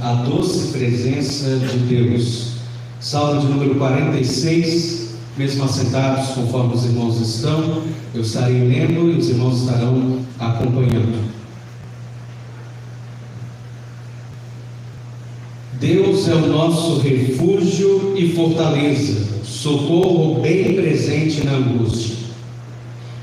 a doce presença de Deus. Salmo de número 46, mesmo assentados conforme os irmãos estão, eu estarei lendo e os irmãos estarão acompanhando. Deus é o nosso refúgio e fortaleza, socorro bem presente na angústia.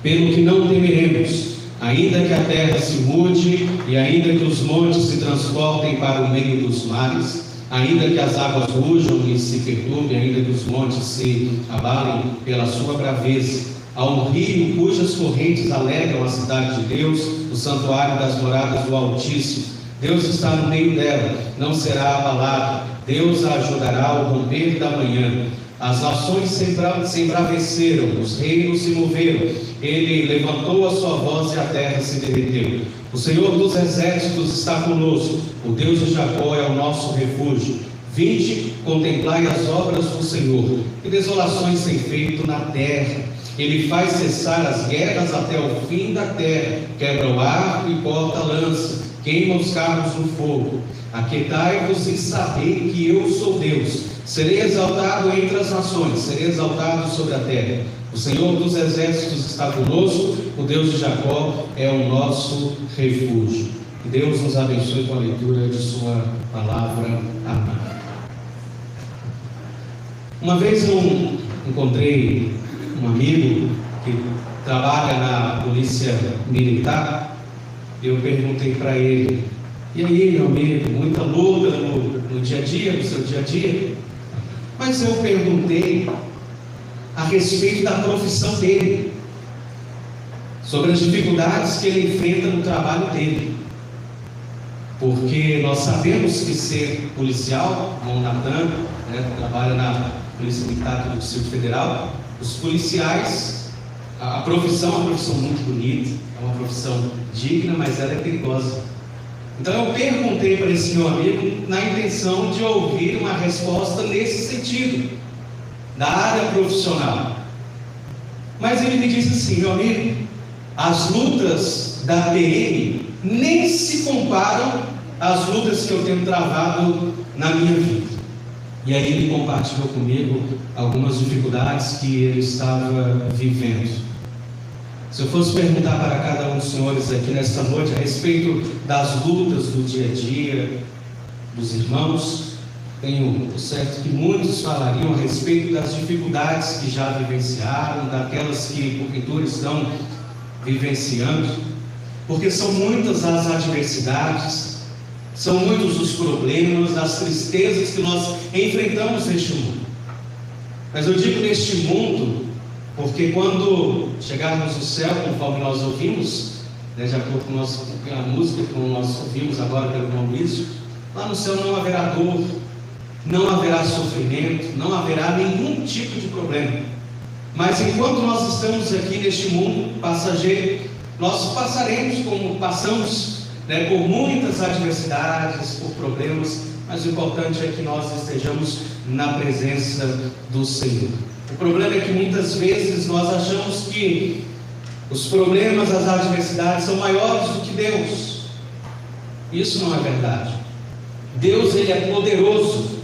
Pelo que não temeremos, ainda que a terra se mude e ainda que os montes se transportem para o meio dos mares, ainda que as águas rujam e se perturbem, ainda que os montes se abalem pela sua braveza, há um rio cujas correntes alegram a cidade de Deus, o santuário das moradas do Altíssimo. Deus está no meio dela, não será abalada. Deus a ajudará ao romper da manhã. As nações se embraveceram, os reinos se moveram. Ele levantou a sua voz e a terra se derreteu. O Senhor dos exércitos está conosco. O Deus de Jacó é o nosso refúgio. Vinde, contemplai as obras do Senhor. Que desolações tem feito na terra. Ele faz cessar as guerras até o fim da terra. Quebra o arco e corta a lança. Queima os carros no fogo. Aquietai-vos e sabei que eu sou Deus. Serei exaltado entre as nações, serei exaltado sobre a terra. O Senhor dos exércitos está conosco, o Deus de Jacó é o nosso refúgio. Que Deus nos abençoe com a leitura de sua palavra. Amém. Uma vez eu encontrei um amigo que trabalha na polícia militar. Eu perguntei para ele: e aí, meu amigo, muita luta no dia a dia, no seu dia a dia? Mas eu perguntei a respeito da profissão dele, sobre as dificuldades que ele enfrenta no trabalho dele. Porque nós sabemos que ser policial, como o Natan, trabalha na Polícia Militar do Distrito Federal, os policiais, a profissão é uma profissão muito bonita, é uma profissão digna, mas ela é perigosa. Então eu perguntei para esse meu amigo na intenção de ouvir uma resposta nesse sentido, da área profissional. Mas ele me disse assim: meu amigo, as lutas da PM nem se comparam às lutas que eu tenho travado na minha vida. E aí ele compartilhou comigo algumas dificuldades que ele estava vivendo. Se eu fosse perguntar para cada um dos senhores aqui nesta noite a respeito das lutas do dia a dia dos irmãos, tenho certo que muitos falariam a respeito das dificuldades que já vivenciaram, daquelas que porventura estão vivenciando, porque são muitas as adversidades, são muitos os problemas, as tristezas que nós enfrentamos neste mundo. Mas eu digo neste mundo, porque quando chegarmos no céu, conforme nós ouvimos, de acordo com a música que nós ouvimos agora pelo irmão Luiz, lá no céu não haverá dor, não haverá sofrimento, não haverá nenhum tipo de problema. Mas enquanto nós estamos aqui neste mundo passageiro, nós passaremos como passamos, por muitas adversidades, por problemas, mas o importante é que nós estejamos na presença do Senhor. O problema é que muitas vezes nós achamos que os problemas, as adversidades são maiores do que Deus. Isso não é verdade. Deus, Ele é poderoso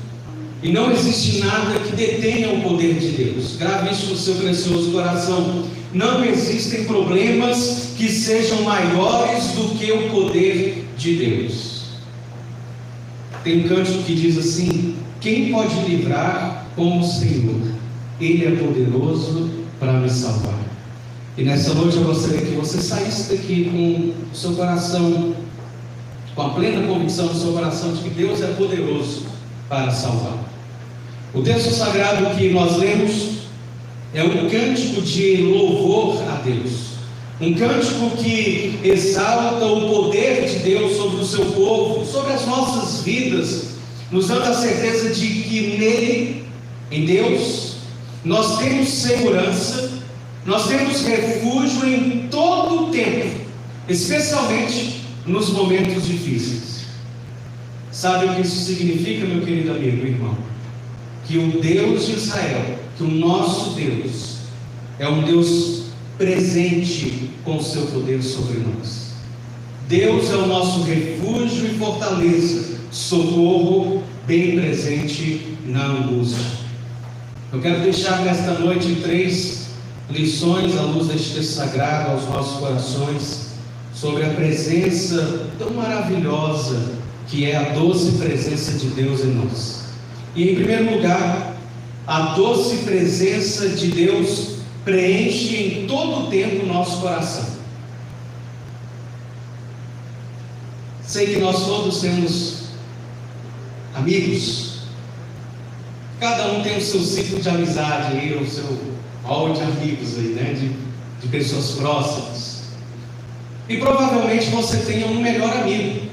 e não existe nada que detenha o poder de Deus. Grave isso no seu precioso coração. Não existem problemas que sejam maiores do que o poder de Deus. Tem um cântico que diz assim: quem pode livrar como o Senhor? Ele é poderoso para me salvar. E nessa noite eu gostaria que você saísse daqui com o seu coração, com a plena convicção do seu coração de que Deus é poderoso para salvar. O texto sagrado que nós lemos é um cântico de louvor a Deus, um cântico que exalta o poder de Deus sobre o seu povo, sobre as nossas vidas, nos dando a certeza de que nele, em Deus, nós temos segurança, nós temos refúgio em todo o tempo, especialmente nos momentos difíceis. Sabe o que isso significa, meu querido amigo e irmão? Que o Deus de Israel, que o nosso Deus, é um Deus presente com o seu poder sobre nós. Deus é o nosso refúgio e fortaleza, socorro bem presente na angústia. Eu quero deixar nesta noite 3 lições à luz deste texto sagrado aos nossos corações, sobre a presença tão maravilhosa que é a doce presença de Deus em nós. E em primeiro lugar, a doce presença de Deus preenche em todo o tempo o nosso coração. Sei que nós todos temos amigos, cada um tem o seu ciclo de amizade aí, o seu hall de amigos aí, né? De pessoas próximas. E provavelmente você tenha um melhor amigo.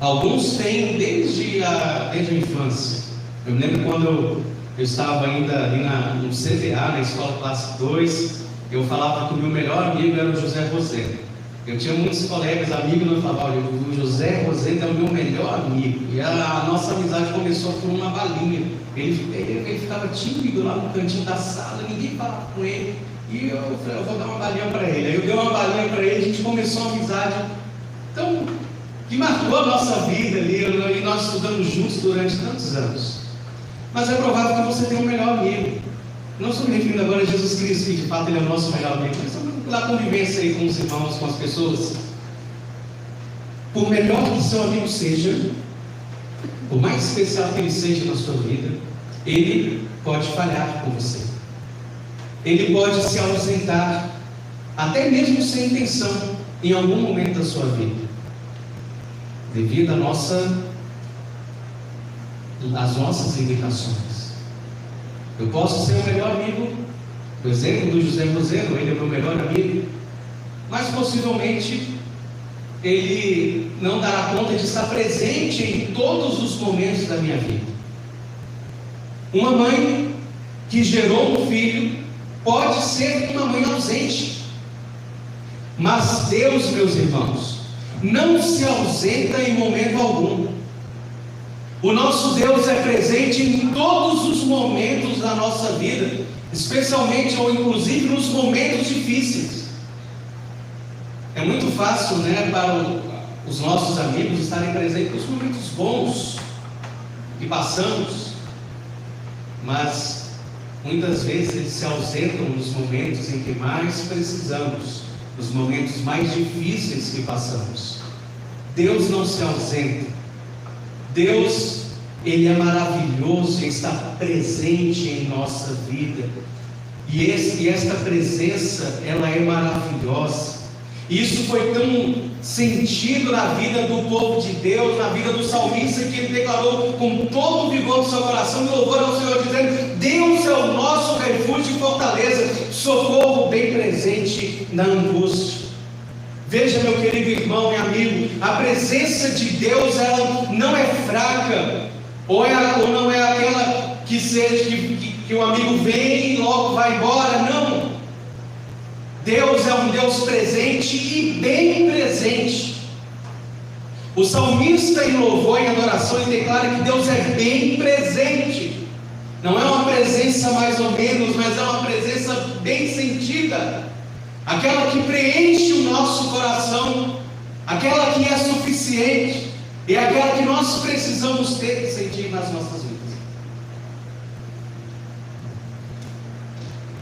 Alguns têm desde a infância. Eu me lembro quando eu estava ainda ali no CDA, na escola classe 2, eu falava que o meu melhor amigo era o José Rosendo. Eu tinha muitos colegas, amigos, eu falava, olha, o José Rosendo é o meu melhor amigo. E a nossa amizade começou por uma balinha. Ele ficava tímido lá no cantinho da sala, ninguém falava com ele. E eu falei, eu vou dar uma balinha para ele. Aí eu dei uma balinha para ele, a gente começou uma amizade tão que marcou a nossa vida ali, e nós estudamos juntos durante tantos anos. Mas é provável que você tenha um melhor amigo. Não estou me referindo agora a Jesus Cristo, que de fato ele é o nosso melhor amigo, mas na convivência aí com os irmãos, com as pessoas. Por melhor que seu amigo seja, por mais especial que ele seja na sua vida, ele pode falhar com você. Ele pode se ausentar, até mesmo sem intenção, em algum momento da sua vida, devido às nossas limitações. Eu posso ser o melhor amigo, por exemplo, do José Rosendo, ele é o meu melhor amigo, mas possivelmente ele não dará conta de estar presente em todos os momentos da minha vida. Uma mãe que gerou um filho pode ser uma mãe ausente, mas Deus, meus irmãos, não se ausenta em momento algum. O nosso Deus é presente em todos os momentos da nossa vida, especialmente ou inclusive nos momentos difíceis. É muito fácil, né, para os nossos amigos estarem presentes nos momentos bons que passamos, mas muitas vezes eles se ausentam nos momentos em que mais precisamos, nos momentos mais difíceis que passamos. Deus não se ausenta. Deus, ele é maravilhoso e está presente em nossa vida. E esta presença, ela é maravilhosa. Isso foi tão sentido na vida do povo de Deus, na vida do salmista, que ele declarou com todo o vigor do seu coração, louvor ao Senhor, dizendo: Deus é o nosso refúgio e fortaleza, socorro bem presente na angústia. Veja, meu querido irmão e amigo, a presença de Deus, ela não é fraca, ou não é aquela que o amigo vem e logo vai embora. Não. Deus é um Deus presente e bem presente. O salmista, em louvor e adoração, ele declara que Deus é bem presente. Não é uma presença mais ou menos, mas é uma presença bem sentida. Aquela que preenche o nosso coração, aquela que é suficiente, e aquela que nós precisamos ter e sentir nas nossas vidas.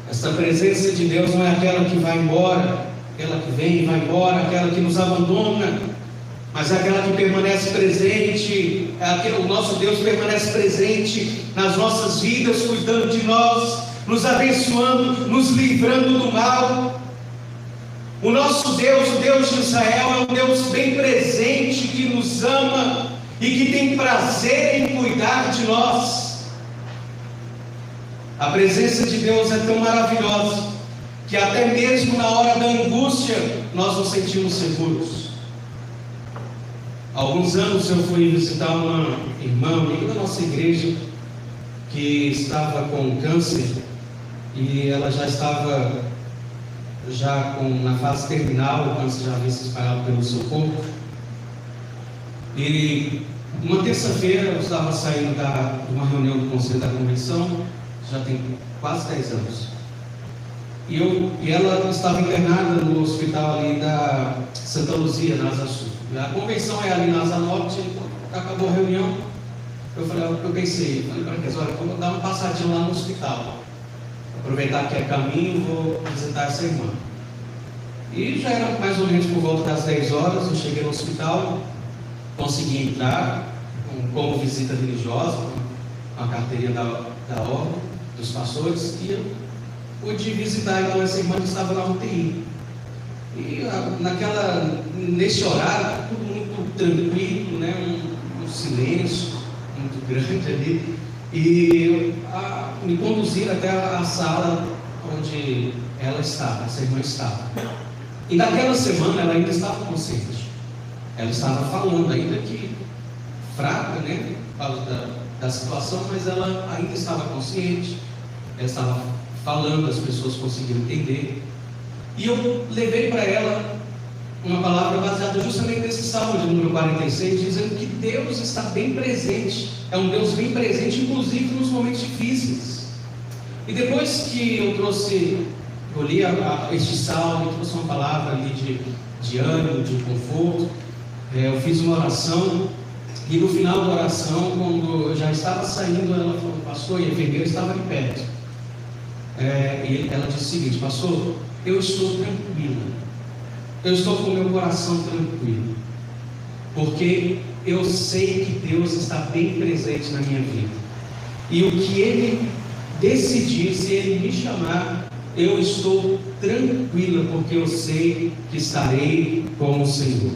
Essa presença de Deus não é aquela que vai embora, aquela que vem e vai embora, aquela que nos abandona, mas é aquela que permanece presente. O nosso Deus permanece presente nas nossas vidas, cuidando de nós, nos abençoando, nos livrando do mal. O nosso Deus, o Deus de Israel, é um Deus bem presente, que nos ama e que tem prazer em cuidar de nós. A presença de Deus é tão maravilhosa que até mesmo na hora da angústia nós nos sentimos seguros. Há alguns anos eu fui visitar uma irmã, amiga da nossa igreja, que estava com câncer, e ela já estava na fase terminal, o câncer já havia se espalhado pelo seu corpo. E uma terça-feira eu estava saindo de uma reunião do Conselho da Convenção, já tem quase 10 anos. E ela estava internada no hospital ali da Santa Luzia, na Asa Sul. A convenção é ali na Asa Norte, acabou a reunião, eu pensei, olha, eu vou dar uma passadinha lá no hospital, aproveitar que é caminho, vou visitar essa irmã. E já era mais ou menos por volta das 10 horas, eu cheguei no hospital, consegui entrar como visita religiosa, com a carteirinha da ordem, dos pastores, e eu pude visitar então essa irmã que estava na UTI. E nesse horário, tudo muito tranquilo, né? Um silêncio muito grande ali, e me conduziram até a sala onde ela estava, essa irmã estava. E naquela semana ela ainda estava consciente, ela estava falando, ainda que fraca, né, por causa da situação, mas ela ainda estava consciente, ela estava falando, as pessoas conseguiram entender. E eu levei para ela uma palavra baseada justamente nesse salmo de número 46, dizendo que Deus está bem presente, é um Deus bem presente, inclusive nos momentos difíceis. E depois que eu li este salmo, eu trouxe uma palavra ali de ânimo, de conforto, eu fiz uma oração, e no final da oração, quando eu já estava saindo, ela falou, pastor, e a enfermeira estava ali perto. E ela disse o seguinte, pastor, eu estou tranquila, eu estou com o meu coração tranquilo, porque eu sei que Deus está bem presente na minha vida, e o que Ele decidir, se Ele me chamar, eu estou tranquila, porque eu sei que estarei com o Senhor.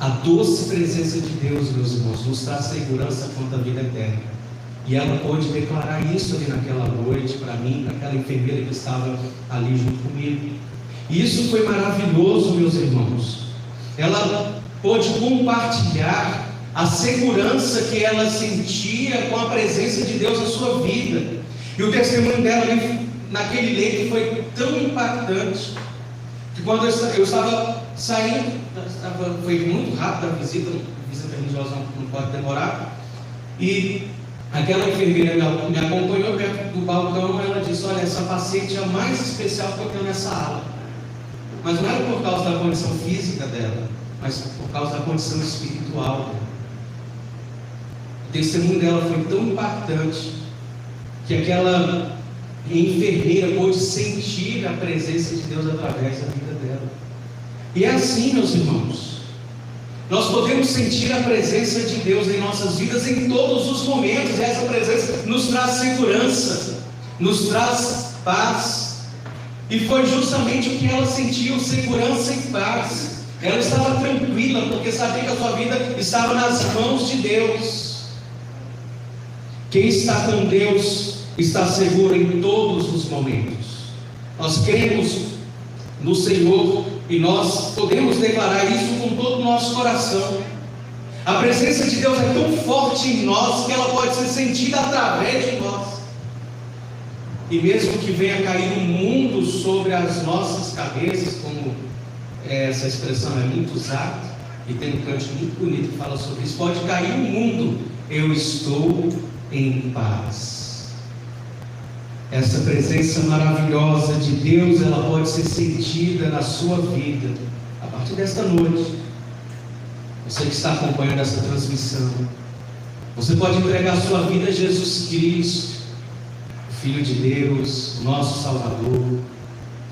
A doce presença de Deus, meus irmãos, nos traz segurança quanto à vida eterna. E ela pôde declarar isso ali naquela noite para mim, para aquela enfermeira que estava ali junto comigo. E isso foi maravilhoso, meus irmãos. Ela pôde compartilhar a segurança que ela sentia com a presença de Deus na sua vida. E o testemunho dela ali, naquele leito foi tão impactante que quando eu estava saindo, foi muito rápido a visita religiosa não pode demorar, e aquela enfermeira me acompanhou perto do balcão. Ela disse, olha, essa paciente é a mais especial que eu tenho nessa ala. Mas não era por causa da condição física dela, mas por causa da condição espiritual dela. O testemunho dela foi tão impactante que aquela enfermeira pôde sentir a presença de Deus através da vida dela. E é assim, meus irmãos, nós podemos sentir a presença de Deus em nossas vidas em todos os momentos. E essa presença nos traz segurança, nos traz paz. E foi justamente o que ela sentiu, segurança e paz. Ela estava tranquila, porque sabia que a sua vida estava nas mãos de Deus. Quem está com Deus está seguro em todos os momentos. Nós cremos no Senhor e nós podemos declarar isso com todo o nosso coração. A presença de Deus é tão forte em nós que ela pode ser sentida através de nós. E mesmo que venha cair um mundo sobre as nossas cabeças, como essa expressão é muito usada, e tem um canto muito bonito que fala sobre isso, pode cair um mundo, eu estou em paz. Essa presença maravilhosa de Deus, ela pode ser sentida na sua vida a partir desta noite. Você que está acompanhando essa transmissão, você pode entregar a sua vida a Jesus Cristo, o Filho de Deus, nosso Salvador,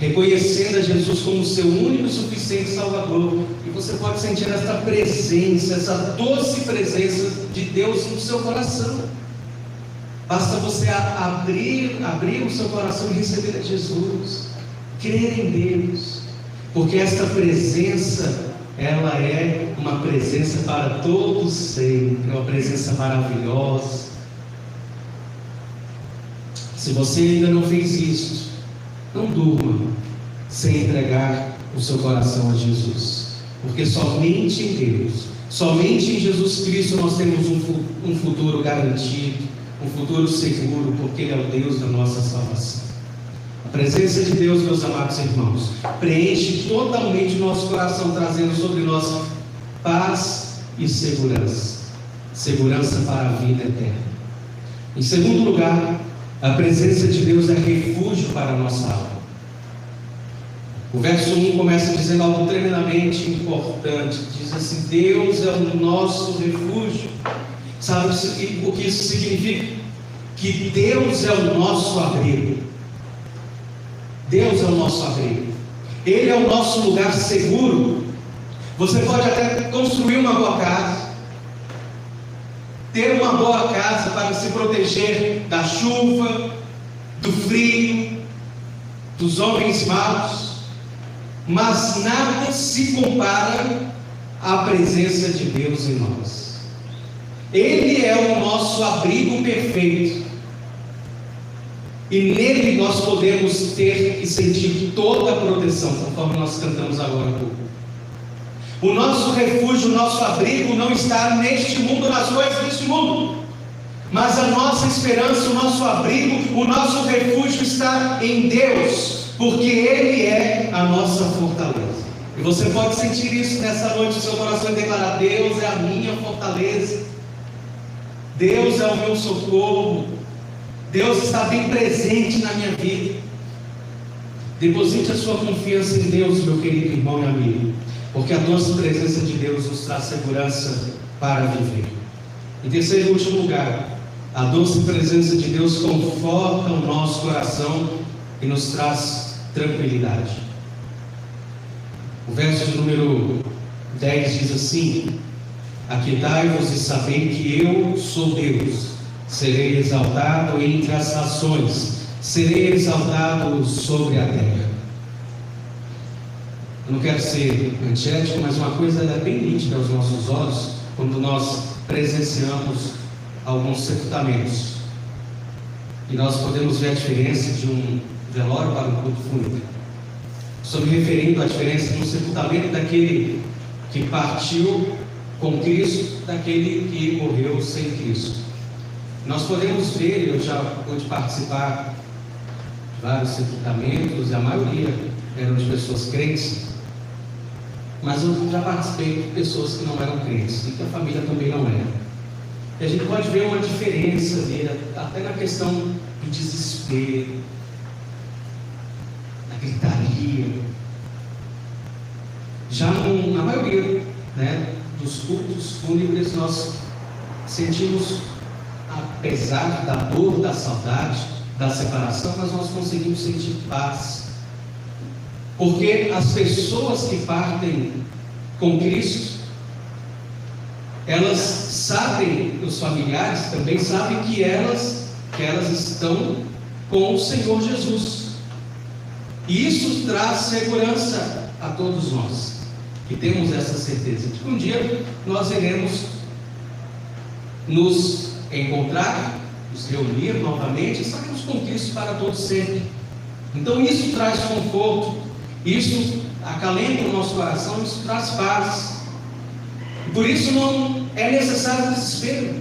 reconhecendo a Jesus como seu único e suficiente Salvador. E você pode sentir essa presença, essa doce presença de Deus no seu coração. Basta você abrir o seu coração e receber a Jesus, crer em Deus, porque esta presença, ela é uma presença para todos sempre, uma presença maravilhosa. Se você ainda não fez isso, não durma sem entregar o seu coração a Jesus, porque somente em Deus, somente em Jesus Cristo nós temos um futuro garantido, um futuro seguro, porque Ele é o Deus da nossa salvação. A presença de Deus, meus amados irmãos, preenche totalmente o nosso coração, trazendo sobre nós paz e segurança, segurança para a vida eterna. Em segundo lugar, a presença de Deus é refúgio para a nossa alma. O verso 1 começa dizendo algo tremendamente importante. Diz assim: Deus é o nosso refúgio. Sabe o que isso significa? Que Deus é o nosso abrigo. Deus é o nosso abrigo. Ele é o nosso lugar seguro. Você pode até construir uma boa casa, ter uma boa casa para se proteger da chuva, do frio, dos homens maus, mas nada se compara à presença de Deus em nós. Ele é o nosso abrigo perfeito, e nele nós podemos ter e sentir toda a proteção, conforme nós cantamos agora há pouco. O nosso refúgio, o nosso abrigo não está neste mundo, nas coisas deste mundo, mas a nossa esperança, o nosso abrigo, o nosso refúgio está em Deus, porque Ele é a nossa fortaleza. E você pode sentir isso nessa noite, o seu coração, e declarar: Deus é a minha fortaleza, Deus é o meu socorro, Deus está bem presente na minha vida. Deposite a sua confiança em Deus, meu querido irmão e amigo, porque a doce presença de Deus nos traz segurança para viver. Em terceiro e último lugar, a doce presença de Deus conforta o nosso coração e nos traz tranquilidade. O verso de número 10 diz assim: Aquietai-vos e sabei que eu sou Deus, serei exaltado entre as nações, serei exaltado sobre a terra. Eu não quero ser antiético, mas uma coisa é bem nítida aos nossos olhos quando nós presenciamos alguns sepultamentos, e nós podemos ver a diferença de um velório para um culto fúnebre. Estou me referindo à diferença de um sepultamento daquele que partiu com Cristo, daquele que morreu sem Cristo. Nós podemos ver, eu já pude participar de vários sepultamentos, e a maioria eram de pessoas crentes, mas eu já participei de pessoas que não eram crentes, e que a família também não era. E a gente pode ver uma diferença ali, até na questão do desespero, da gritaria. Já na maioria, dos cultos fúnebres, nós sentimos, apesar da dor, da saudade, da separação, mas nós conseguimos sentir paz, porque as pessoas que partem com Cristo, elas sabem, os familiares também sabem que elas estão com o Senhor Jesus, e isso traz segurança a todos nós, que temos essa certeza de que um dia nós iremos nos encontrar, nos reunir novamente e estaremos com Cristo para todo sempre. Então isso traz conforto, isso acalenta o nosso coração, isso traz paz. E por isso não é necessário desespero,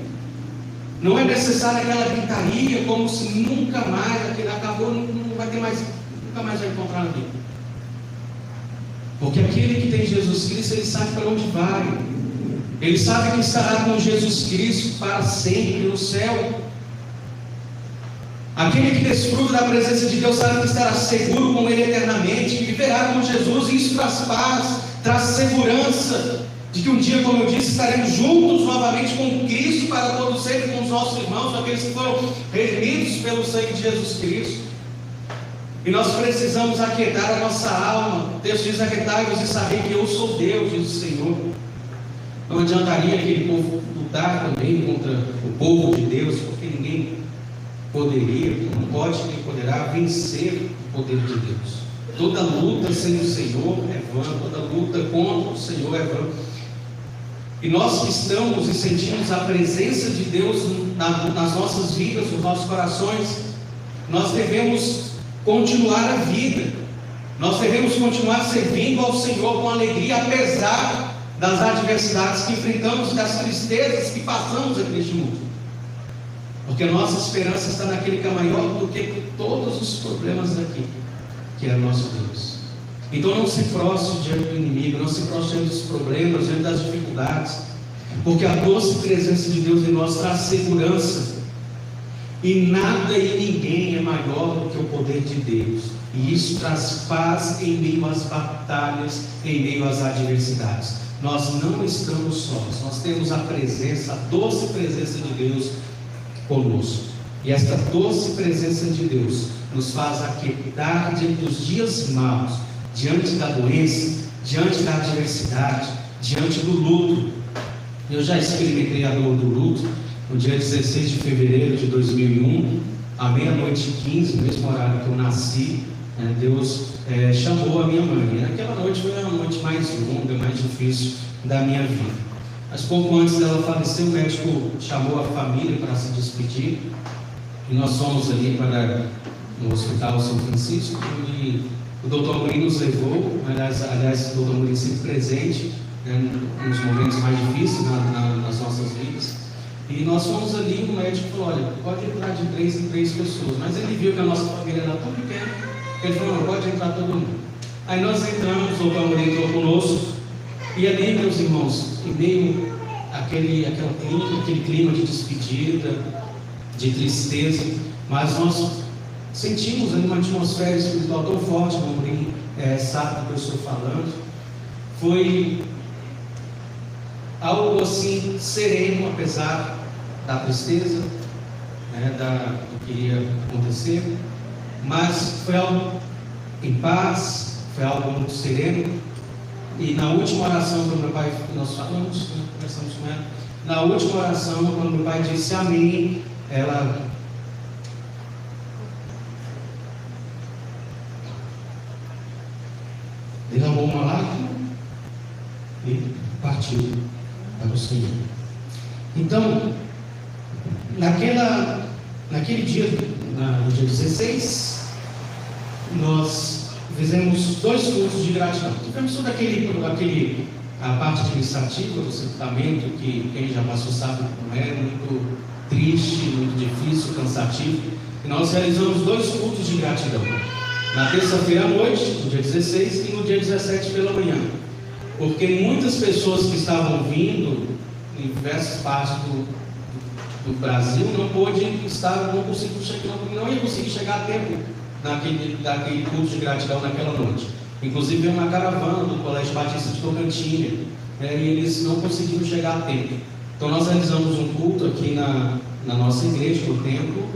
não é necessário aquela gritaria, como se nunca mais, aquele acabou, não vai ter mais, nunca mais vai encontrar na vida. Porque aquele que tem Jesus Cristo, ele sabe para onde vai, ele sabe que estará com Jesus Cristo para sempre no céu. Aquele que desfruta da presença de Deus sabe que estará seguro com Ele eternamente, que viverá com Jesus, e isso traz paz, traz segurança de que um dia, como eu disse, estaremos juntos novamente com Cristo para todo sempre, com os nossos irmãos, aqueles que foram redimidos pelo sangue de Jesus Cristo. E nós precisamos aquietar a nossa alma. O texto diz: aquietai-vos e saber que eu sou Deus, diz o Senhor. Não adiantaria aquele povo lutar também contra o povo de Deus, porque ninguém poderia, não pode nem poderá vencer o poder de Deus. Toda luta sem o Senhor é vã, toda luta contra o Senhor é vã. E nós que estamos e sentimos a presença de Deus nas nossas vidas, nos nossos corações, nós devemos continuar a vida, nós devemos continuar servindo ao Senhor com alegria, apesar das adversidades que enfrentamos, das tristezas que passamos aqui neste mundo, porque a nossa esperança está naquele que é maior do que todos os problemas daqui, que é o nosso Deus. Então não se prostre diante do inimigo, não se prostre diante dos problemas, diante das dificuldades, porque a doce presença de Deus em nós traz segurança, e nada e ninguém é maior do que o poder de Deus. E isso traz paz em meio às batalhas, em meio às adversidades. Nós não estamos sós, nós temos a presença, a doce presença de Deus conosco. E esta doce presença de Deus nos faz aquietar diante dos dias maus, diante da doença, diante da adversidade, diante do luto. Eu já experimentei a dor do luto no dia 16 de fevereiro de 2001, à meia-noite e 15, no mesmo horário que eu nasci. Deus chamou a minminha mãe. E naquela noite foi a noite mais longa, mais difícil da minha vida. Mas pouco antes dela falecer, o médico chamou a família para se despedir. E nós fomos ali para no Hospital São Francisco. E o doutor Amorim nos levou. Aliás, o doutor Amorim sempre presente, nos momentos mais difíceis nas nossas vidas. E nós fomos ali. O médico falou: olha, pode entrar de 3 em 3 pessoas. Mas ele viu que a nossa família era tão pequena. Ele falou: não, pode entrar todo mundo. Aí nós entramos, o doutor Amorim entrou conosco. E ali, meus irmãos, em meio àquele clima de despedida, de tristeza, mas nós sentimos ali uma atmosfera espiritual tão forte. O Amorim sabe do que eu estou falando. Foi algo assim sereno, apesar da tristeza, do que ia acontecer, mas foi algo em paz, foi algo muito sereno. E na última oração, quando meu pai, nós falamos, conversamos com ela, na última oração, quando meu pai disse amém, ela derramou uma lágrima e partiu para o Senhor. Então, naquele dia, no dia 16, nós fizemos 2 cultos de gratidão. Tivemos toda a parte administrativa do sepultamento, que quem já passou sabe como é, muito triste, muito difícil, cansativo. E nós realizamos 2 cultos de gratidão. Na terça-feira à noite, no dia 16, e no dia 17 pela manhã. Porque muitas pessoas que estavam vindo em diversas partes do Brasil não ia conseguir chegar a tempo daquele culto de gratidão naquela noite. Inclusive veio uma caravana do Colégio Batista de Tocantinha, e eles não conseguiram chegar a tempo. Então nós realizamos um culto aqui na nossa igreja, no templo,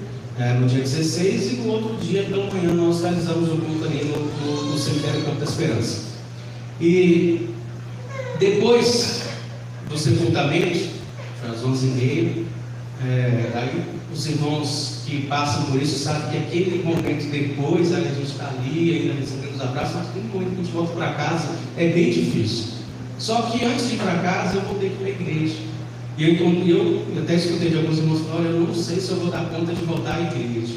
no dia 16, e no outro dia pela manhã nós realizamos um culto ali no cemitério Campo da Esperança. E depois do sepultamento, às 11h30, aí os irmãos que passam por isso sabem que aquele momento depois, aí a gente está ali, ainda recebendo os abraços, mas aquele momento que a gente volta para casa é bem difícil. Só que antes de ir para casa, eu voltei para a igreja. E eu até escutei de alguns irmãos falando: olha, eu não sei se eu vou dar conta de voltar à igreja.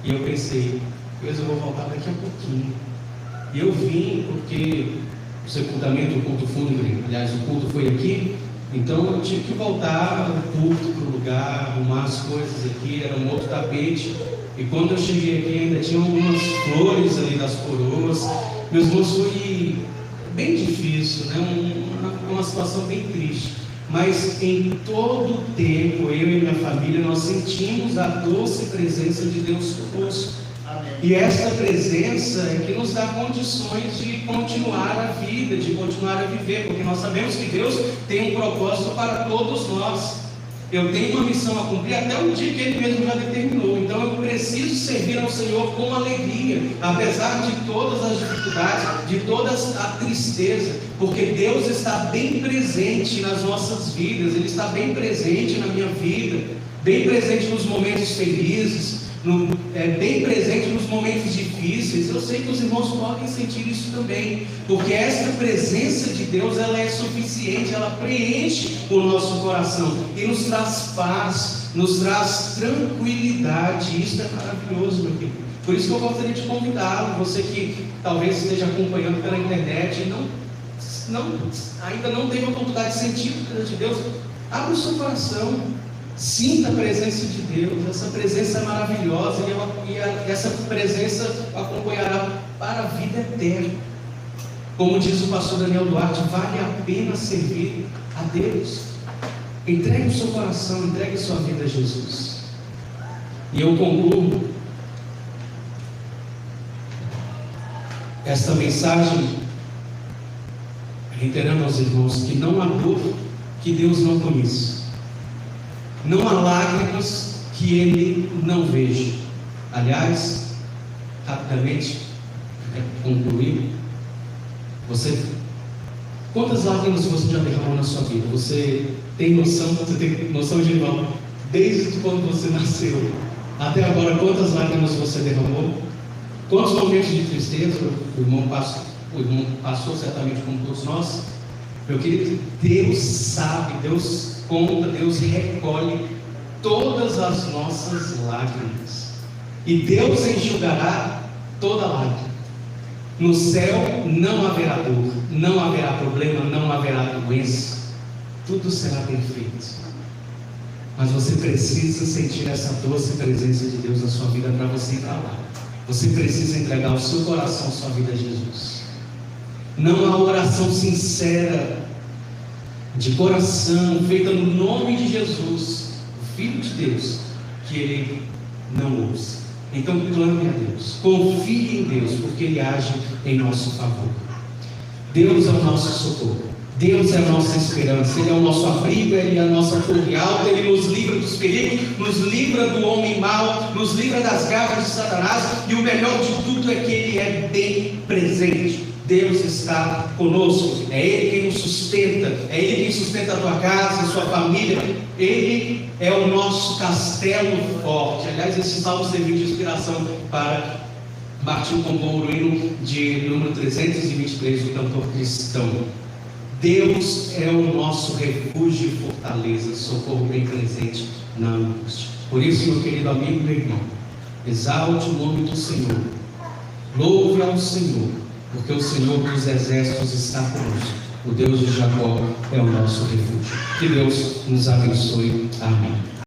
E eu pensei: eu vou voltar daqui a pouquinho. E eu vim porque o sepultamento, o culto fúnebre, aliás, o culto foi aqui. Então eu tive que voltar o culto para o lugar, arrumar as coisas aqui, era um outro tapete. E quando eu cheguei aqui ainda tinha algumas flores ali das coroas. Meus irmãos, foi bem difícil, uma situação bem triste. Mas em todo o tempo, eu e minha família, nós sentimos a doce presença de Deus conosco. E essa presença é que nos dá condições de continuar a vida, de continuar a viver, porque nós sabemos que Deus tem um propósito para todos nós. Eu tenho uma missão a cumprir até o dia que Ele mesmo já determinou. Então eu preciso servir ao Senhor com alegria, apesar de todas as dificuldades, de toda a tristeza, porque Deus está bem presente nas nossas vidas. Ele está bem presente na minha vida, bem presente nos momentos felizes, bem presente nos momentos difíceis. Eu sei que os irmãos podem sentir isso também, porque essa presença de Deus, ela é suficiente, ela preenche o nosso coração e nos traz paz, nos traz tranquilidade. Isso é maravilhoso, meu querido. Por isso que eu gostaria de convidá-lo, você que talvez esteja acompanhando pela internet e ainda não teve a oportunidade de sentir a presença de Deus, abra o seu coração. Sinta a presença de Deus. Essa presença é maravilhosa e essa presença acompanhará para a vida eterna. Como diz o pastor Daniel Duarte, vale a pena servir a Deus. Entregue o seu coração, entregue a sua vida a Jesus. E eu concluo esta mensagem, reiterando aos irmãos que não há dor que Deus não conheça, não há lágrimas que Ele não veja. Aliás, rapidamente, concluir, quantas lágrimas você já derramou na sua vida? Você tem noção de irmão? Desde quando você nasceu até agora, quantas lágrimas você derramou? Quantos momentos de tristeza o irmão passou certamente como todos nós? Meu querido, Deus sabe, Deus conta, Deus recolhe todas as nossas lágrimas, e Deus enxugará toda lágrima. No céu não haverá dor, não haverá problema, não haverá doença, tudo será perfeito. Mas você precisa sentir essa doce presença de Deus na sua vida para você entrar lá. Você precisa entregar o seu coração, a sua vida a Jesus. Não há oração sincera, de coração, feita no nome de Jesus, o Filho de Deus, que Ele não ouça. Então clame a Deus, confie em Deus, porque Ele age em nosso favor. Deus é o nosso socorro, Deus é a nossa esperança, Ele é o nosso abrigo, Ele é a nossa torre alta, Ele nos livra dos perigos, nos livra do homem mau, nos livra das garras de Satanás, e o melhor de tudo é que Ele é bem presente. Deus está conosco, é Ele quem nos sustenta, é Ele quem sustenta a tua casa, a sua família. Ele é o nosso castelo forte. Aliás, esse salmo serviu de inspiração para Martinho compor o hino de número 323 do cantor cristão. Deus é o nosso refúgio e fortaleza, socorro bem presente na angústia. Por isso, meu querido amigo e meu irmão, exalte o nome do Senhor, louve ao Senhor, porque o Senhor dos exércitos está conosco. O Deus de Jacó é o nosso refúgio. Que Deus nos abençoe. Amém.